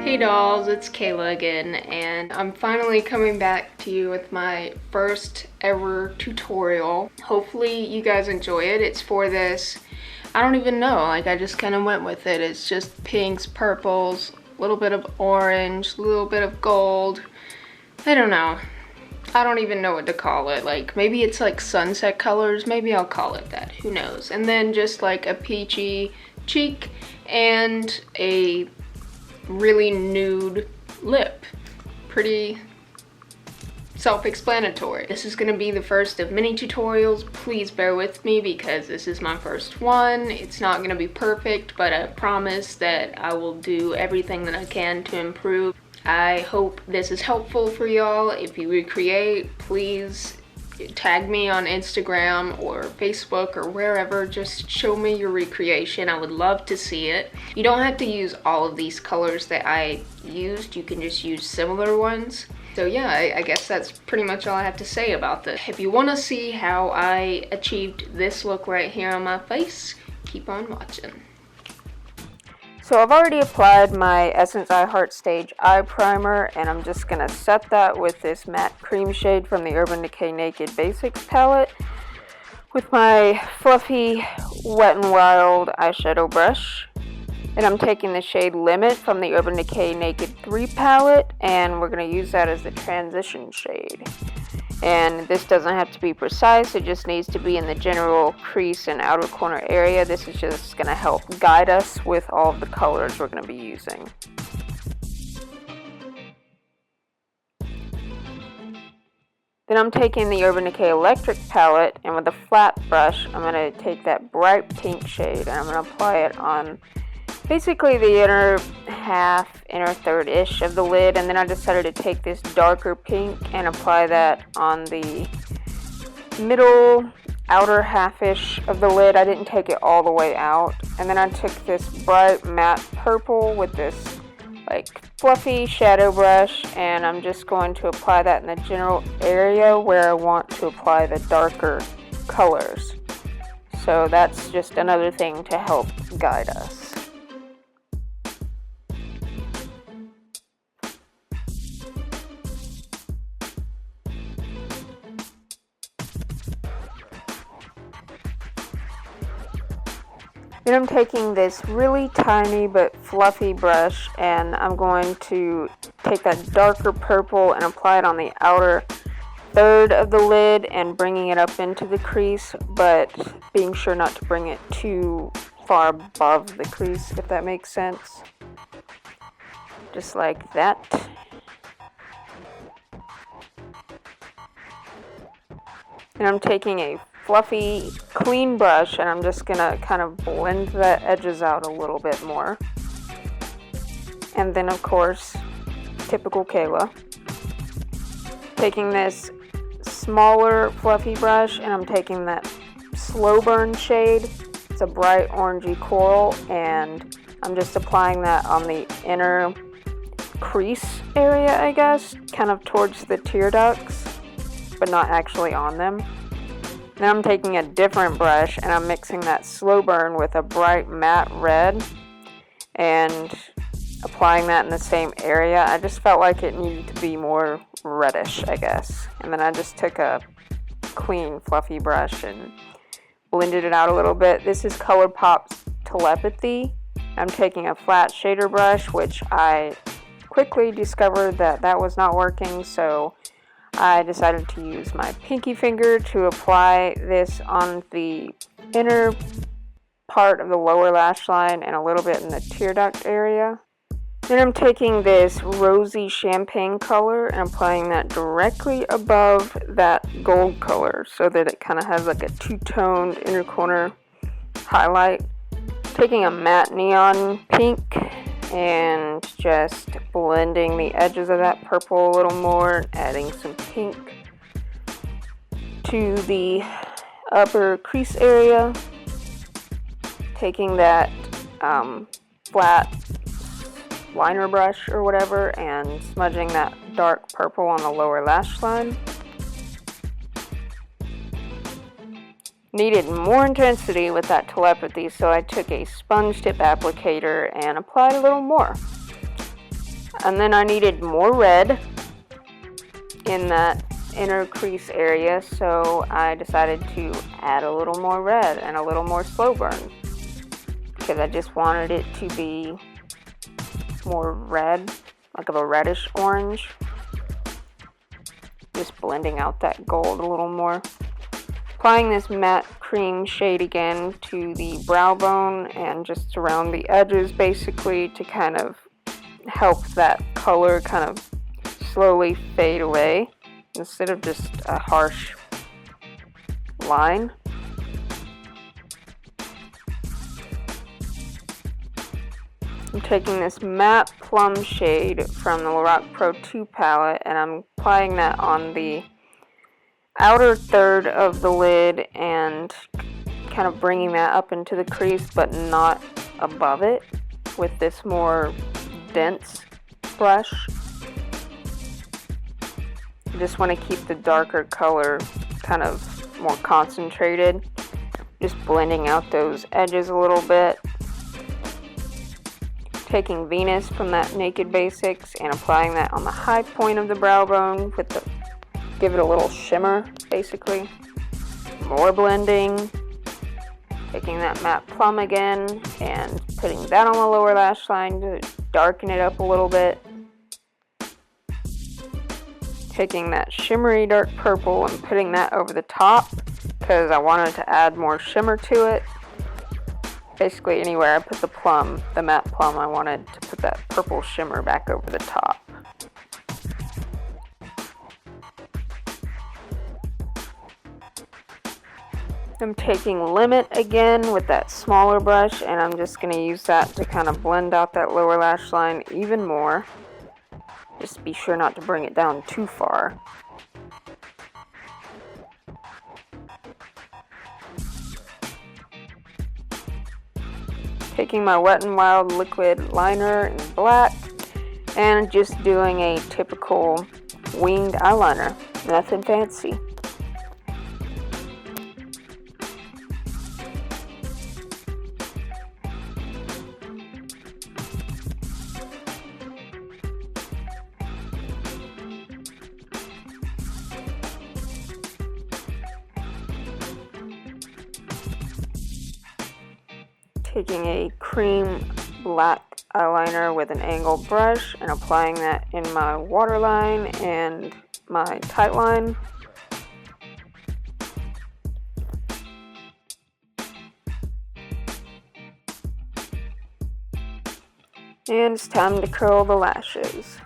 Hey dolls, it's Kayla again, and I'm finally coming back to you with my first ever tutorial. Hopefully you guys enjoy it. It's for this, I don't even know, like I just kind of went with it. It's just pinks, purples, a little bit of orange, a little bit of gold. I don't know. I don't even know what to call it. Like maybe it's like sunset colors, maybe I'll call it that, who knows. And then just like a peachy cheek and a really nude lip. Pretty self-explanatory. This is gonna be the first of many tutorials. Please bear with me because this is my first one. It's not gonna be perfect, but I promise that I will do everything that I can to improve. I hope this is helpful for y'all. If you recreate, please tag me on Instagram or Facebook or wherever. Just show me your recreation. I would love to see it. You don't have to use all of these colors that I used. You can just use similar ones. So yeah, I guess that's pretty much all I have to say about this. If you want to see how I achieved this look right here on my face, keep on watching. So I've already applied my Essence I Heart Stage Eye Primer, and I'm just going to set that with this matte cream shade from the Urban Decay Naked Basics palette with my fluffy Wet n Wild eyeshadow brush. And I'm taking the shade Limit from the Urban Decay Naked 3 palette, and we're going to use that as the transition shade. And this doesn't have to be precise, it just needs to be in the general crease and outer corner area. This is just going to help guide us with all of the colors we're going to be using. Then I'm taking the Urban Decay Electric palette, and with a flat brush, I'm going to take that bright pink shade and I'm going to apply it on basically the inner half, inner third-ish of the lid, and then I decided to take this darker pink and apply that on the middle, outer half-ish of the lid. I didn't take it all the way out. And then I took this bright matte purple with this like fluffy shadow brush, and I'm just going to apply that in the general area where I want to apply the darker colors. So that's just another thing to help guide us. Then I'm taking this really tiny but fluffy brush, and I'm going to take that darker purple and apply it on the outer third of the lid and bringing it up into the crease, but being sure not to bring it too far above the crease, if that makes sense. Just like that. And I'm taking a fluffy, clean brush, and I'm just gonna kind of blend the edges out a little bit more. And then, of course, typical Kayla, taking this smaller fluffy brush, and I'm taking that Slow Burn shade. It's a bright orangey coral, and I'm just applying that on the inner crease area, I guess, kind of towards the tear ducts, but not actually on them. Now I'm taking a different brush and I'm mixing that Slow Burn with a bright matte red and applying that in the same area. I just felt like it needed to be more reddish, I guess. And then I just took a clean fluffy brush and blended it out a little bit. This is ColourPop's Telepathy. I'm taking a flat shader brush, which I quickly discovered that was not working, so I decided to use my pinky finger to apply this on the inner part of the lower lash line and a little bit in the tear duct area. Then I'm taking this rosy champagne color and applying that directly above that gold color so that it kind of has like a two-toned inner corner highlight. Taking a matte neon pink and just blending the edges of that purple a little more, adding some pink to the upper crease area, taking that flat liner brush or whatever and smudging that dark purple on the lower lash line. Needed more intensity with that Telepathy, so I took a sponge tip applicator and applied a little more. And then I needed more red in that inner crease area, so I decided to add a little more red and a little more slow burn because I just wanted it to be more red, like of a reddish orange. Just blending out that gold a little more. Applying this matte cream shade again to the brow bone and just around the edges basically to kind of help that color kind of slowly fade away instead of just a harsh line. I'm taking this matte plum shade from the Lorac Pro 2 palette and I'm applying that on the outer third of the lid and kind of bringing that up into the crease but not above it with this more dense brush. I just want to keep the darker color kind of more concentrated, just blending out those edges a little bit. Taking Venus from that Naked Basics and applying that on the high point of the brow bone with the, give it a little shimmer basically. More blending. Taking that matte plum again and putting that on the lower lash line to darken it up a little bit. Taking that shimmery dark purple and putting that over the top because I wanted to add more shimmer to it. Basically anywhere I put the plum, the matte plum, I wanted to put that purple shimmer back over the top. I'm taking Limit again with that smaller brush and I'm just going to use that to kind of blend out that lower lash line even more. Just be sure not to bring it down too far. Taking my Wet n Wild liquid liner in black and just doing a typical winged eyeliner. Nothing fancy. Taking a cream black eyeliner with an angled brush and applying that in my waterline and my tight line. And it's time to curl the lashes.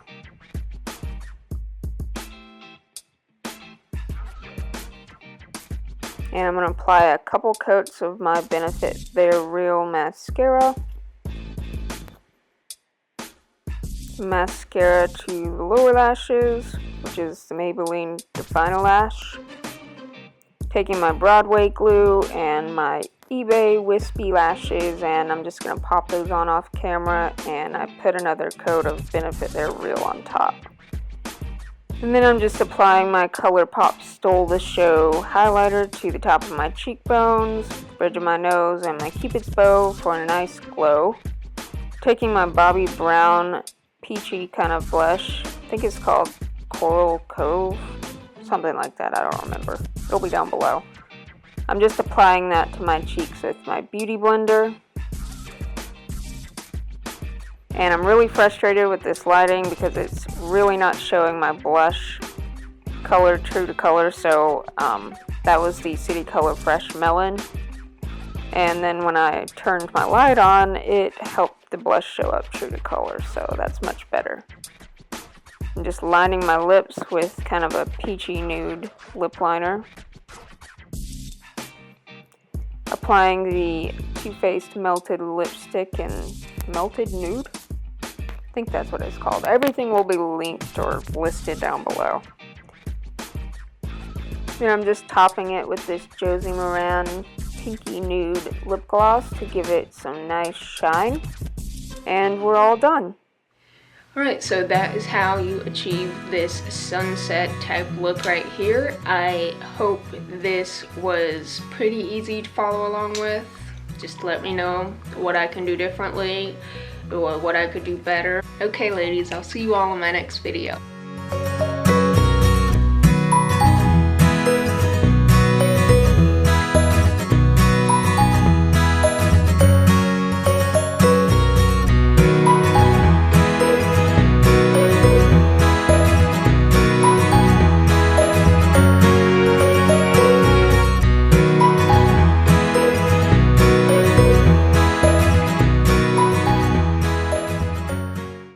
And I'm going to apply a couple coats of my Benefit They're Real mascara. Mascara to the lower lashes, which is the Maybelline Define-A-Lash. Taking my Broadway glue and my eBay wispy lashes, and I'm just going to pop those on off camera, and I put another coat of Benefit They're Real on top. And then I'm just applying my ColourPop Stole the Show highlighter to the top of my cheekbones, bridge of my nose, and my Cupid's bow for a nice glow. Taking my Bobbi Brown peachy kind of blush, I think it's called Coral Cove, something like that, I don't remember. It'll be down below. I'm just applying that to my cheeks with my Beauty Blender. And I'm really frustrated with this lighting because it's really not showing my blush color true to color. So that was the City Color Fresh Melon. And then when I turned my light on, it helped the blush show up true to color. So that's much better. I'm just lining my lips with kind of a peachy nude lip liner. Applying the Too Faced Melted Lipstick in Melted Nude. I think that's what it's called. Everything will be linked or listed down below. Then I'm just topping it with this Josie Maran Pinky Nude lip gloss to give it some nice shine. And we're all done. Alright, so that is how you achieve this sunset type look right here. I hope this was pretty easy to follow along with. Just let me know what I can do differently. or what I could do better. Okay ladies, I'll see you all in my next video.